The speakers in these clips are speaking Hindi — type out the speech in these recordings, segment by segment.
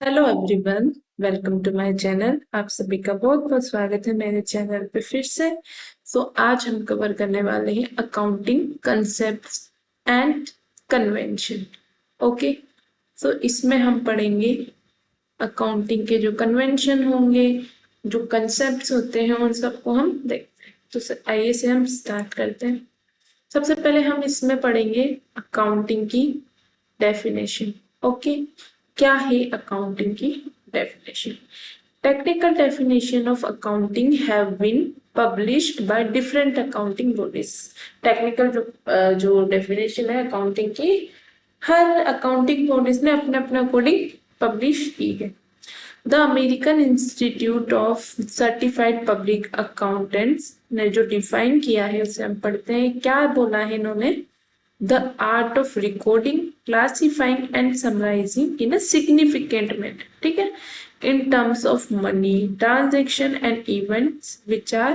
Hello everyone, welcome to my channel. आप सभी का बहुत बहुत स्वागत है मेरे चैनल पे फिर से। आज हम कवर करने वाले हैं accounting concepts and convention. Okay, इसमें हम पढ़ेंगे अकाउंटिंग के जो कन्वेंशन होंगे, जो कंसेप्ट्स होते हैं, उन सबको हम देखते हैं। आइए से हम स्टार्ट करते हैं। सबसे पहले हम इसमें पढ़ेंगे अकाउंटिंग की डेफिनेशन। ओके, क्या है अकाउंटिंग की definition? Technical definition of accounting have been published by different accounting bodies. Technical जो डेफिनेशन है अकाउंटिंग की, हर अकाउंटिंग बॉडीज ने अपने अपने अकॉर्डिंग पब्लिश की है। The American institute of certified public accountants ने जो डिफाइन किया है उसे हम पढ़ते हैं। क्या बोला है इन्होंने? The art of recording, classifying and summarizing in a significant manner, ठीक है, in terms of money, transaction and events which are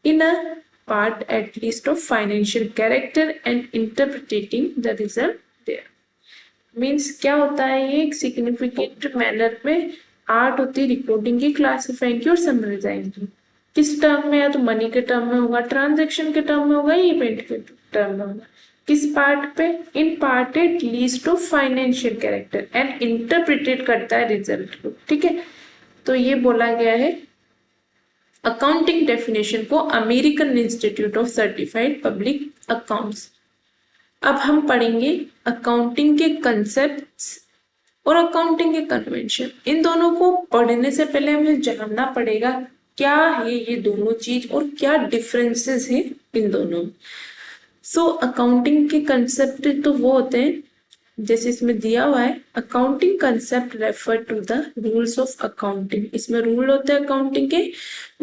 in a part at least of financial character and interpreting the result there. Means क्या होता है ये? एक सिग्निफिकेंट मैनर में आर्ट होती है रिकॉर्डिंग की, क्लासिफाइंग की और समराइजिंग की। किस टर्म में? या तो मनी के टर्म में होगा, ट्रांजेक्शन के टर्म में होगा, इवेंट के टर्म में होगा। किस पार्ट पे? In part at least of financial character and interpret करता है रिजल्ट को। ठीक है, तो ये बोला गया है अकाउंटिंग डेफिनेशन को American institute of certified public accounts. अब हम पढ़ेंगे अकाउंटिंग के कंसेप्ट्स और अकाउंटिंग के कन्वेंशन। इन दोनों को पढ़ने से पहले हमें जानना पड़ेगा क्या है ये दोनों चीज और क्या डिफरेंसेस हैं इन दोनों। अकाउंटिंग के कंसेप्ट तो वो होते हैं जैसे इसमें दिया हुआ है, accounting concept refer to the rules of accounting. इसमें रूल होते हैं अकाउंटिंग के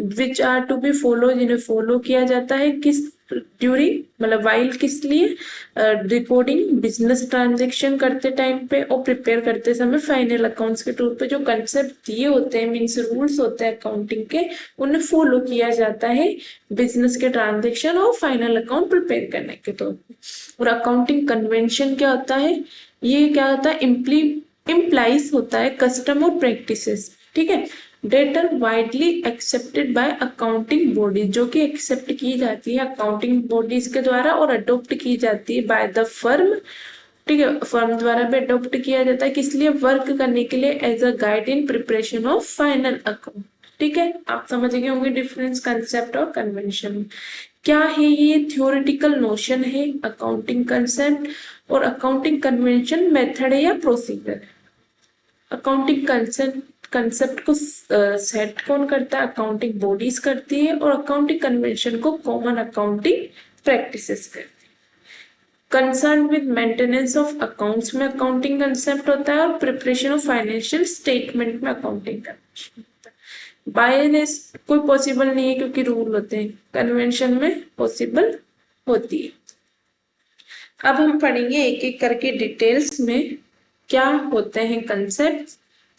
which are to be follow, जिन्हें फॉलो किया जाता है किस ड्यूरिंग, मतलब वाइल, किस लिए? रिकॉर्डिंग बिजनेस ट्रांजेक्शन करते टाइम पे और प्रिपेयर करते समय फाइनल अकाउंट्स के टूर पे जो कंसेप्ट दिए होते हैं, मीन्स रूल्स होते हैं अकाउंटिंग के, उन्हें फॉलो किया जाता है बिजनेस के ट्रांजेक्शन और फाइनल अकाउंट प्रिपेयर करने के तौर पे। और अकाउंटिंग कन्वेंशन क्या होता है? ये क्या होता है? इम्प्लाइज होता है कस्टम और प्रैक्टिसेस। ठीक है, that are widely accepted by accounting body, जो कि एक्सेप्ट की जाती है अकाउंटिंग बॉडीज के द्वारा और अडोप्ट की जाती है बाय द फर्म। ठीक है, फर्म द्वारा भी अडोप्ट किया जाता है, किस लिए? वर्क करने के लिए, as a guide in preparation of final account. ठीक है, आप समझ गए होंगे डिफरेंस कंसेप्ट और कन्वेंशन। क्या है ये? थ्योरेटिकल नोशन है अकाउंटिंग कंसेप्ट, और अकाउंटिंग कन्वेंशन मेथड है या प्रोसीजर। अकाउंटिंग कंसेप्ट को सेट कौन करता है? अकाउंटिंग बॉडीज करती है, और अकाउंटिंग कन्वेंशन को कॉमन अकाउंटिंग प्रैक्टिसेस करती है। Concern with maintenance of accounts में अकाउंटिंग कंसेप्ट होता है, और प्रिपरेशन ऑफ फाइनेंशियल स्टेटमेंट में अकाउंटिंग कंसेप्ट होता है। बायनेस कोई पॉसिबल नहीं है क्योंकि रूल होते हैं, कन्वेंशन में पॉसिबल होती है। अब हम पढ़ेंगे एक एक करके डिटेल्स में क्या होते हैं कंसेप्ट,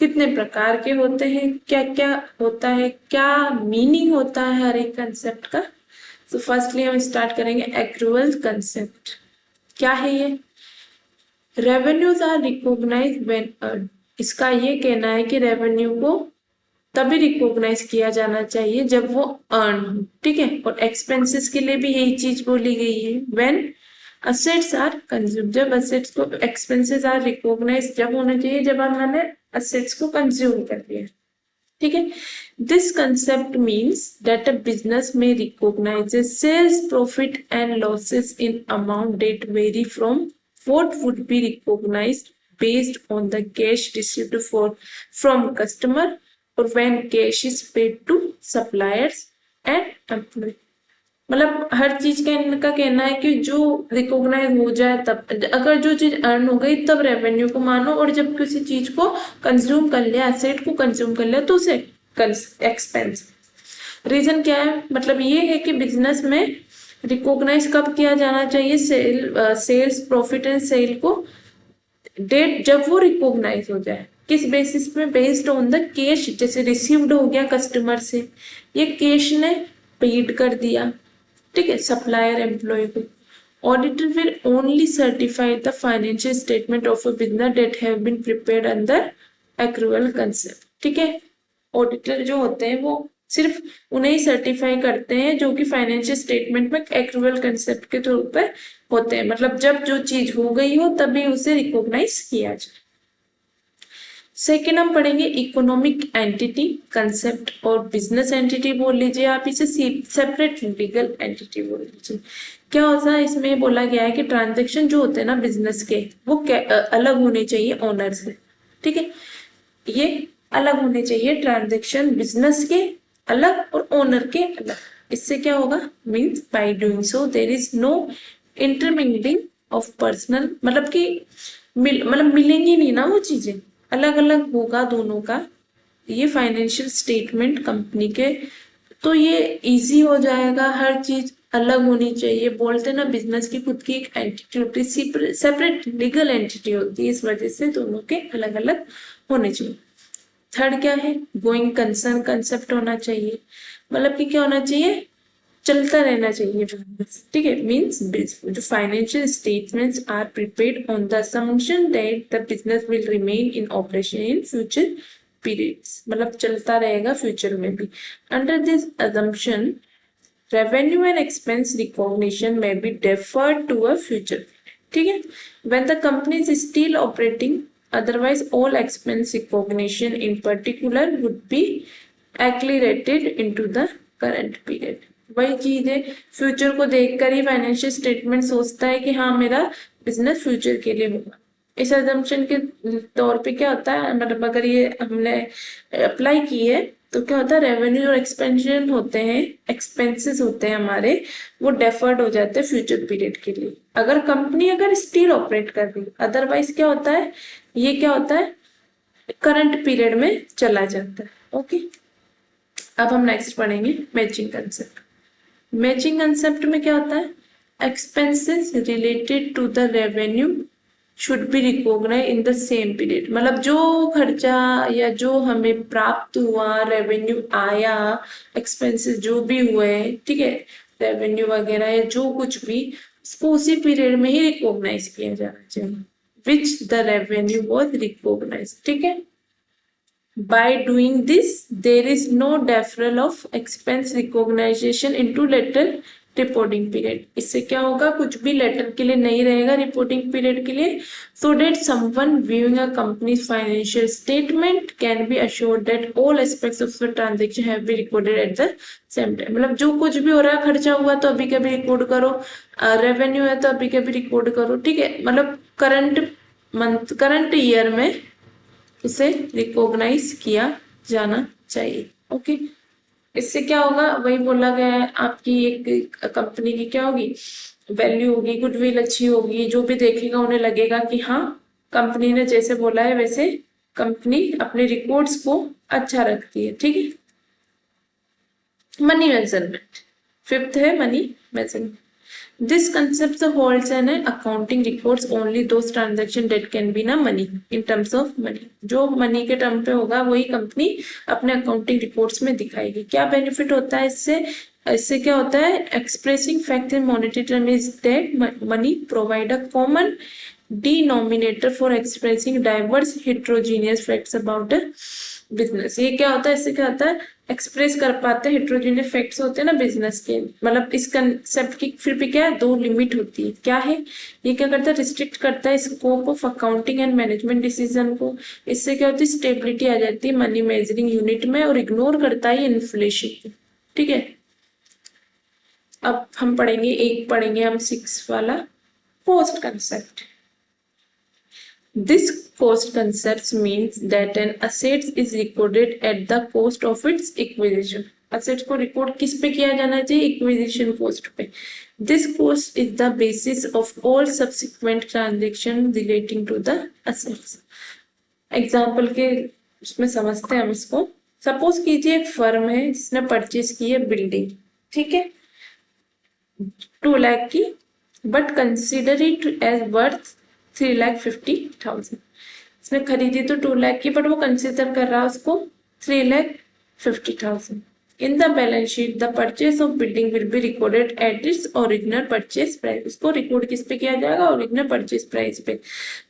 कितने प्रकार के होते हैं, क्या क्या होता है, क्या मीनिंग होता है हर एक कंसेप्ट का। फर्स्टली हम स्टार्ट करेंगे एक्रूअल कंसेप्ट। क्या है ये? Revenues are recognised when earn. इसका ये कहना है कि रेवेन्यू को तभी रिकॉग्नाइज किया जाना चाहिए जब वो अर्न हो। ठीक है, और एक्सपेंसेस के लिए भी यही चीज बोली गई है। व्हेन असेट्स आर कंज्यूम, जब असेट्स को, एक्सपेंसेस आर रिकॉग्नाइज जब होना चाहिए जब हमने असेट्स को कंज्यूम कर लिया। ठीक है, this concept means that a business में recognises sales profit and losses in amount that vary from what would be recognized based on the cash received from customer or when cash is paid to suppliers and employee। मतलब हर चीज का इनका कहना है कि जो रिकॉग्नाइज हो जाए तब, अगर जो चीज अर्न हो गई तब रेवेन्यू को मानो, और जब किसी चीज को कंज्यूम कर लिया, एसेट को कंज्यूम कर लिया, तो उसे एक्सपेंस। रीजन क्या है? मतलब ये है कि बिजनेस में रिकॉग्नाइज कब किया जाना चाहिए? सेल्स प्रॉफिट एंड सेल को डेट जब वो रिकॉग्नाइज हो जाए। किस बेसिस पे? बेस्ड ऑन द कैश, जैसे रिसीव्ड हो गया कस्टमर से, ये कैश ने पेड कर दिया, ठीक है, सप्लायर एम्प्लॉय को। Auditor will only certify the financial statement of a business that have been prepared under accrual concept, ठीक है। ऑडिटर जो होते हैं वो सिर्फ उन्हें ही सर्टिफाई करते हैं जो कि फाइनेंशियल स्टेटमेंट में एक्रूअल कंसेप्ट के तौर पर होते हैं, मतलब जब जो चीज हो गई हो तभी उसे रिकॉग्नाइज किया जाए। सेकेंड हम पढ़ेंगे इकोनॉमिक एंटिटी कंसेप्ट और बिजनेस एंटिटी बोल लीजिए, आप इसे सेपरेट लीगल एंटिटी बोल लीजिए। क्या होता है, इसमें बोला गया है कि ट्रांजेक्शन जो होते हैं ना बिजनेस के, वो अलग होने चाहिए ओनर से, ठीक है। ये अलग होने चाहिए ट्रांजेक्शन बिजनेस के अलग और ओनर के अलग। इससे क्या होगा, means by doing so there is no intermingling of personal, मतलब कि मतलब मिलेंगी नहीं ना वो चीजें, अलग अलग होगा दोनों का ये फाइनेंशियल स्टेटमेंट कंपनी के, तो ये इजी हो जाएगा। हर चीज अलग होनी चाहिए, बोलते ना बिजनेस की खुद की एक एंटिटी होती है, सेपरेट लीगल एंटिटी होती है, इस वजह से दोनों के अलग अलग होने चाहिए। थर्ड क्या है, गोइंग कंसर्न कंसेप्ट होना चाहिए, मतलब कि क्या होना चाहिए, चलता रहना चाहिए बिजनेस, ठीक है। मीन्स जो financial statements are prepared on the assumption that the business will remain in operation in future periods, मतलब चलता रहेगा फ्यूचर में भी। Under this assumption revenue and expense recognition may be deferred to a future, ठीक है। when the company is still operating, otherwise all expense recognition in particular would be accelerated into the current period। वही चीज है, फ्यूचर को देखकर ही फाइनेंशियल स्टेटमेंट सोचता है कि हाँ मेरा बिजनेस फ्यूचर के लिए होगा। इस एजम्पशन के तौर पे क्या होता है, मतलब अगर ये हमने अप्लाई की है तो क्या होता है, रेवेन्यू और एक्सपेंशन होते हैं, एक्सपेंसेस होते हैं हमारे, वो डेफर्ड हो जाते हैं फ्यूचर पीरियड के लिए, अगर कंपनी अगर स्टिल ऑपरेट कर रही। अदरवाइज क्या होता है, ये क्या होता है, करंट पीरियड में चला जाता है। ओके, अब हम नेक्स्ट पढ़ेंगे मैचिंग कंसेप्ट। मैचिंग कंसेप्ट में क्या होता है, expenses related to the revenue should be recognise in the same period, मतलब जो खर्चा या जो हमें प्राप्त हुआ, रेवेन्यू आया, एक्सपेंसेस जो भी हुए, ठीक है, रेवेन्यू वगैरह या जो कुछ भी, उसको उसी पीरियड में ही रिकॉग्नाइज किया जाना चाहिए, which the revenue was recognise, ठीक है। By doing this, there is no deferral of expense recognition into later reporting period. इससे क्या होगा, कुछ भी लेटर के लिए नहीं रहेगा रिपोर्टिंग पीरियड के लिए, so that someone viewing a company's financial statement can be assured that all aspects of the transaction have been recorded at the same time. मतलब जो कुछ भी हो रहा है, खर्चा हुआ तो अभी कभी रिकॉर्ड करो, रेवेन्यू है तो अभी कभी रिकॉर्ड करो, ठीक है, मतलब करंट मंथ करंट ईयर में उसे रिकॉग्नाइज किया जाना चाहिए। ओके, इससे क्या होगा, वही बोला गया है, आपकी एक कंपनी की क्या होगी, वैल्यू होगी, गुडविल अच्छी होगी, जो भी देखेगा उन्हें लगेगा कि हाँ कंपनी ने जैसे बोला है वैसे कंपनी अपने रिकॉर्ड्स को अच्छा रखती है, ठीक है। मनी मेजरमेंट, फिफ्थ है money measurement. This concept holds an accounting records only those transaction that can be ना money in terms of money, जो मनी के टर्म पे होगा वही कंपनी अपने अकाउंटिंग रिपोर्ट्स में दिखाएगी। क्या बेनिफिट होता है इससे, इससे क्या होता है, expressing fact in monetary term is that money provide a common denominator for expressing diverse heterogeneous facts about business. ये क्या होता है, इससे क्या होता है, एक्सप्रेस कर पाते हैं हेट्रोजीनियस फैक्ट्स होते हैं ना बिजनेस के, मतलब इस कंसेप्ट की फिर भी क्या है, दो लिमिट होती है। क्या है, ये क्या करता है, रिस्ट्रिक्ट करता है scope of accounting and management decision को। इससे क्या होती है, स्टेबिलिटी आ जाती है मनी मेजरिंग यूनिट में, और इग्नोर करता है इन्फ्लेशन, ठीक है। अब हम पढ़ेंगे हम 6 वाला cost concept. This cost concept means that an asset is recorded at the cost of its acquisition. Assets को रिकॉर्ड किस पे किया जाना चाहिए, एक्विजिशन कॉस्ट पे। This cost is the basis of all subsequent transactions relating to the assets. Example के उसमें समझते हैं हम इसको। सपोज कीजिए एक फर्म है जिसने परचेज की है बिल्डिंग, ठीक है, 2 लाख की, but consider it as worth 3,50,000। इसने खरीदी तो 2 लाख की, बट वो कंसिडर कर रहा है उसको 3,50,000। In the balance sheet, the purchase of building will be recorded at its original purchase price. इसको रिकॉर्ड किस पे किया जाएगा? ओरिजिनल परचेज प्राइस पे.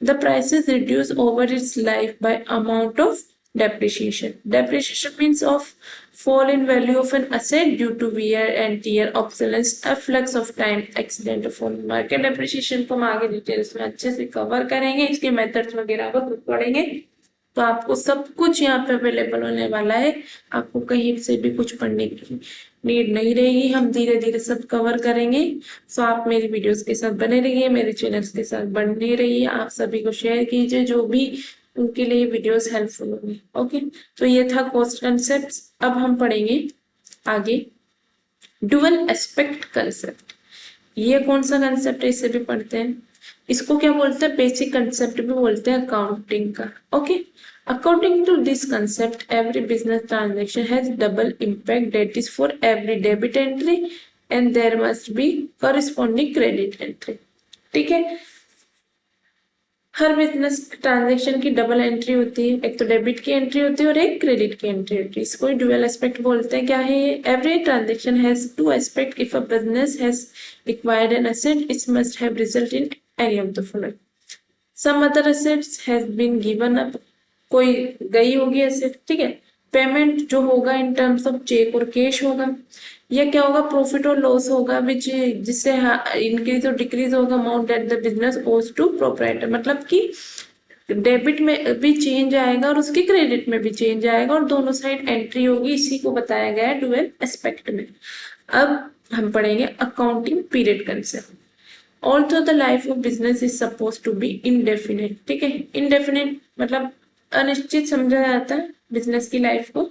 The price is reduced over its life by amount of depreciation. Depreciation means of fall in value of an asset due to wear and tear, obsolescence, afflux of time, accident of fall. Market depreciation को हम आगे डिटेल्स में अच्छे से कवर करेंगे. इसके मेथड्स वगैरह को खुद पढ़ेंगे. तो आपको सब कुछ यहाँ पे अवेलेबल होने वाला है. आपको कहीं से भी कुछ पढ़ने की नीड नहीं रहेगी. हम धीरे धीरे सब कवर करेंगे. सो आप मेरी वीडियोस के साथ बने रहिए, मेरे चैनल्स के साथ बने रहिए. आप सभी को शेयर कीजिए जो भी उनके लिए वीडियोस हेल्पफुल होंगे. ओके, तो ये था कॉस्ट कंसेप्ट. अब हम पढ़ेंगे आगे डुअल एस्पेक्ट कंसेप्ट. ये कौन सा कंसेप्ट है? इसे भी पढ़ते हैं. इसको क्या बोलते हैं? बेसिक कंसेप्ट भी बोलते हैं अकाउंटिंग का. Okay, according to this concept, every business transaction has double impact, that is for every debit entry and there must be corresponding credit entry. ठीक है, हर बिजनेस ट्रांजेक्शन की डबल एंट्री होती है. एक तो डेबिट की एंट्री होती है और एक क्रेडिट की एंट्री होती है. इसको ड्यूअल एस्पेक्ट बोलते हैं. क्या है ये? Every transaction has two aspect. If a business has acquired an asset, it must have result in any of the following. Some other assets has been given up. कोई गई होगी एसेट, ठीक है. पेमेंट जो होगा इन टर्म्स ऑफ चेक और कैश होगा. या क्या होगा? प्रॉफिट और लॉस होगा विच जिससे इंक्रीज और डिक्रीज होगा अमाउंट दैट द बिजनेस ओज टू प्रोप्राइटर. मतलब कि डेबिट में भी चेंज आएगा और उसके क्रेडिट में भी चेंज आएगा और दोनों साइड एंट्री होगी. इसी को बताया गया है डुअल एस्पेक्ट में. अब हम पढ़ेंगे accounting period concept. Also the life of business is suppose to be indefinite. ठीक है, इनडेफिनेट मतलब अनिश्चित समझा जाता है. बिजनेस की लाइफ को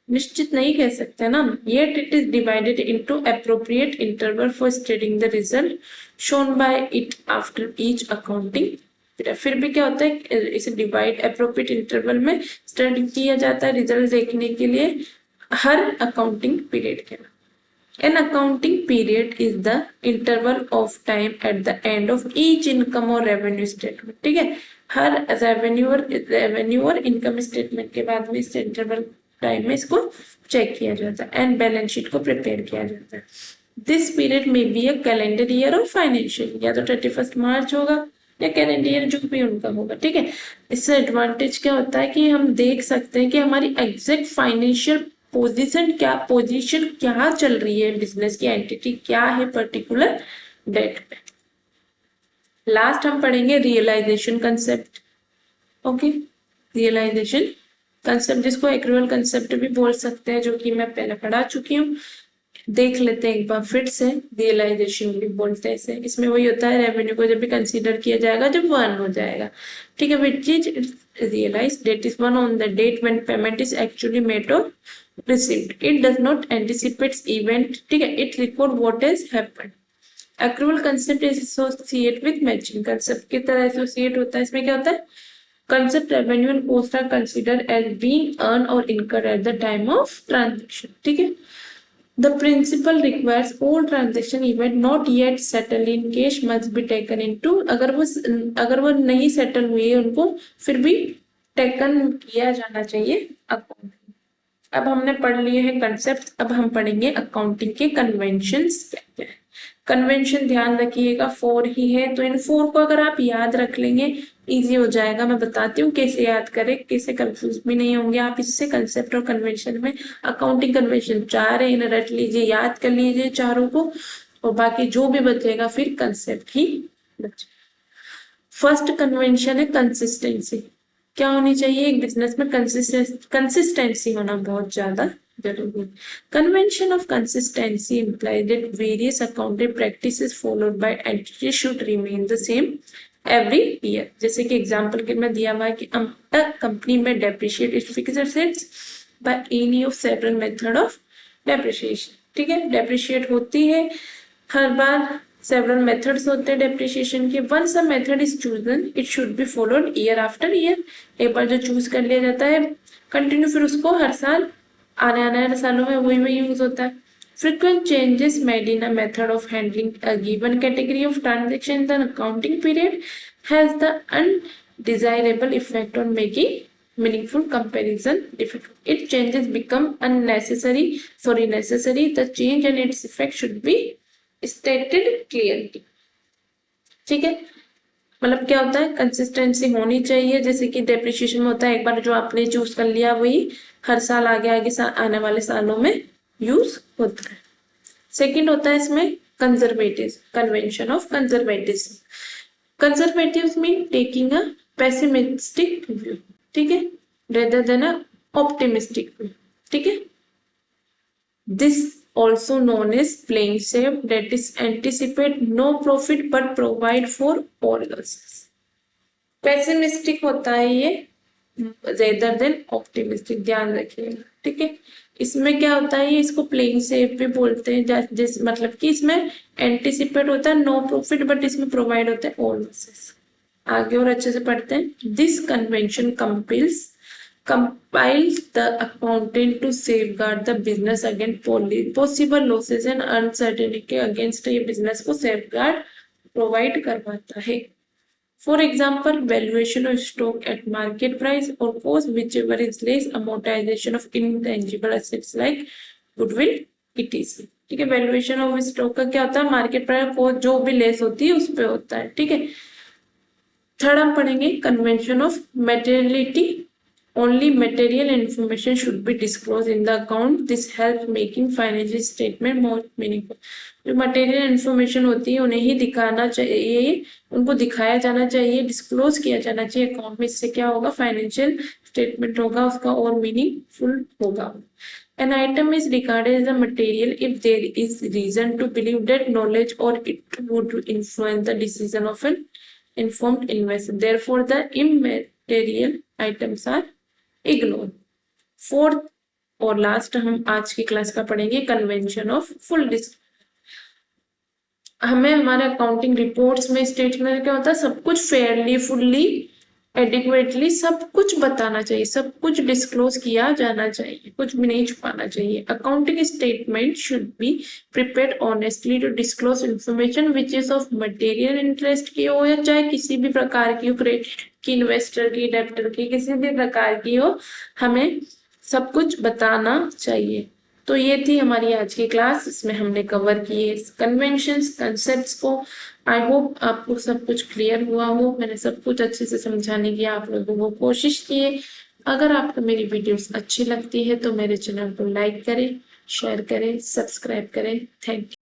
निश्चित नहीं कह सकते ना. Yet it is divided into appropriate interval for studying the result shown by it after each accounting. फिर भी क्या होता है? इसे डिवाइड एप्रोप्रिएट इंटरवल में स्टडी किया जाता है रिजल्ट देखने के लिए हर अकाउंटिंग पीरियड के. An accounting period is the interval of time at the end of each income or revenue statement. ठीक है, हर रेवेन्यू और इनकम स्टेटमेंट के बाद में इस इंटरवल टाइम में इसको चेक किया जाता है एंड बैलेंस शीट को प्रिपेयर किया जाता है. दिस पीरियड में बी अ कैलेंडर ईयर और फाइनेंशियल. या तो 31 मार्च होगा या कैलेंडर ईयर जो भी उनका होगा. ठीक है, इससे एडवांटेज क्या होता है कि हम देख सकते हैं कि हमारी एग्जैक्ट फाइनेंशियल पोजीशन क्या चल रही है, बिजनेस की एंटिटी क्या है पर्टिकुलर डेट पे. लास्ट हम पढ़ेंगे realisation concept. Okay, realisation concept जिसको एक्रूअल कंसेप्ट भी बोल सकते हैं, जो कि मैं पहले पढ़ा चुकी हूँ. देख लेते हैं एक बार फिर से. रियलाइजेशन भी बोलते हैं इसे. इसमें वही होता है रेवेन्यू को जब भी कंसीडर किया जाएगा जब वन हो जाएगा. ठीक है, which is realise date is one on the date when payment is actually made और received. It does not anticipate event. ठीक है, it record what has happened. Accrual concept is associated with matching concept की तरह associate होता है. इसमें क्या होता है? Concept revenue and cost are considered as being earned or incurred at the time of transaction. ठीक है, the principal requires all transaction event not yet settled in cash must be taken into. अगर वो नहीं सेटल हुई है उनको फिर भी टेकन किया जाना चाहिए अकाउंट. अब हमने पढ़ लिए हैं कंसेप्ट. अब हम पढ़ेंगे अकाउंटिंग के कन्वेंशंस क्या क्या है. कन्वेंशन ध्यान रखिएगा 4 ही है, तो इन 4 को अगर आप याद रख लेंगे इजी हो जाएगा. मैं बताती हूँ कैसे याद करें, कैसे कंफ्यूज भी नहीं होंगे आप इससे. कंसेप्ट और कन्वेंशन में अकाउंटिंग कन्वेंशन 4 है, इन्हें रट लीजिए, याद कर लीजिए चारों को, और बाकी जो भी बचेगा फिर कंसेप्ट ही बचेगा. फर्स्ट कन्वेंशन है कंसिस्टेंसी. क्या होनी चाहिए? एक बिजनेस में कंसिस्टेंसी होना बहुत ज्यादा जरूरी है. Convention of consistency implies that various accounting practices followed by entities should remain the same every year. जैसे कि एग्जांपल के में दिया हुआ है कि कंपनी में depreciate it's fixed assets by any of several method of depreciation. ठीक है, डेप्रिशिएट होती है हर बार. Several methods होते हैं depreciation के. Once a method is chosen, it should be followed year after year. एक बार जो चूज कर लिया जाता है कंटिन्यू, फिर उसको हर साल आने सालों में वही यूज होता है. Frequent changes made in a method of handling a given category of transaction in the accounting period has the undesirable effect on making meaningful comparison difficult. It changes become necessary. The change and its effect should be stated clearly. ठीक है, मतलब क्या होता है, कंसिस्टेंसी होनी चाहिए। जैसे कि डेप्रिसिएशन में होता है, एक बार जो आपने चूज कर लिया वही हर साल आगे आने वाले सालों में यूज होता है। सेकंड होता है इसमें conservative, convention of conservatism. Conservative mean taking a pessimistic view, ठीक है, रेदर देन अ ऑप्टिमिस्टिक व्यू, ठीक है। This also known as playing safe, that is anticipate no profit but provide for all losses. Pessimistic होता है ये rather than optimistic, ध्यान रखिएगा, ठीक है। इसमें क्या होता है, ये इसको प्लेइंग सेफ भी बोलते हैं, जिस मतलब कि इसमें एंटिसिपेट होता है नो प्रॉफिट बट इसमें प्रोवाइड होता है ऑल लॉसेस। आगे और अच्छे से पढ़ते हैं। This convention compiles the accountant to safeguard the business against possible losses and uncertainty against ये business को safeguard provide करवाता है। For example, valuation of stock at market price or cost, whichever is less, amortization of intangible assets like goodwill, etc. ठीक है, वैल्यूएशन ऑफ स्टॉक का क्या होता है, मार्केट प्राइस को जो भी लेस होती है उस पे होता है, ठीक है। थर्ड हम पढ़ेंगे convention of materiality. Only material information should be disclosed in the account. This helps making financial statement more meaningful. जो material information होती है उन्हें ही दिखाना चाहिए, उनको दिखाया जाना चाहिए, डिस्क्लोज किया जाना चाहिए अकाउंट में। इससे क्या होगा, फाइनेंशियल स्टेटमेंट होगा उसका और मीनिंगफुल होगा। An item is regarded as a material if there is reason to believe that knowledge or it would influence the decision of an informed investor. Therefore, the immaterial items are ignore. Fourth और लास्ट हम आज की क्लास का पढ़ेंगे कन्वेंशन ऑफ फुल डिस्क्लोजर। हमें हमारे अकाउंटिंग रिपोर्ट्स में स्टेटमेंट क्या होता है, सब कुछ फेयरली, फुल्ली, एडिक्वेटली सब कुछ बताना चाहिए, सब कुछ डिस्क्लोज किया जाना चाहिए, कुछ भी नहीं छुपाना चाहिए। Accounting statement should be prepared honestly to disclose information which is of material interest की हो या चाहे किसी भी प्रकार की हो, क्रेडिट की, इन्वेस्टर की, डेब्टर की, किसी भी प्रकार की हो, हमें सब कुछ बताना चाहिए। तो ये थी हमारी आज की क्लास, इसमें हमने कवर किए कन्वेंशंस, कंसेप्ट्स को। आई होप आपको सब कुछ क्लियर हुआ हो, मैंने सब कुछ अच्छे से समझाने की आप लोगों को कोशिश की है। अगर आपको मेरी वीडियोस अच्छी लगती है तो मेरे चैनल को लाइक करें, शेयर करें, सब्सक्राइब करें। Thank you.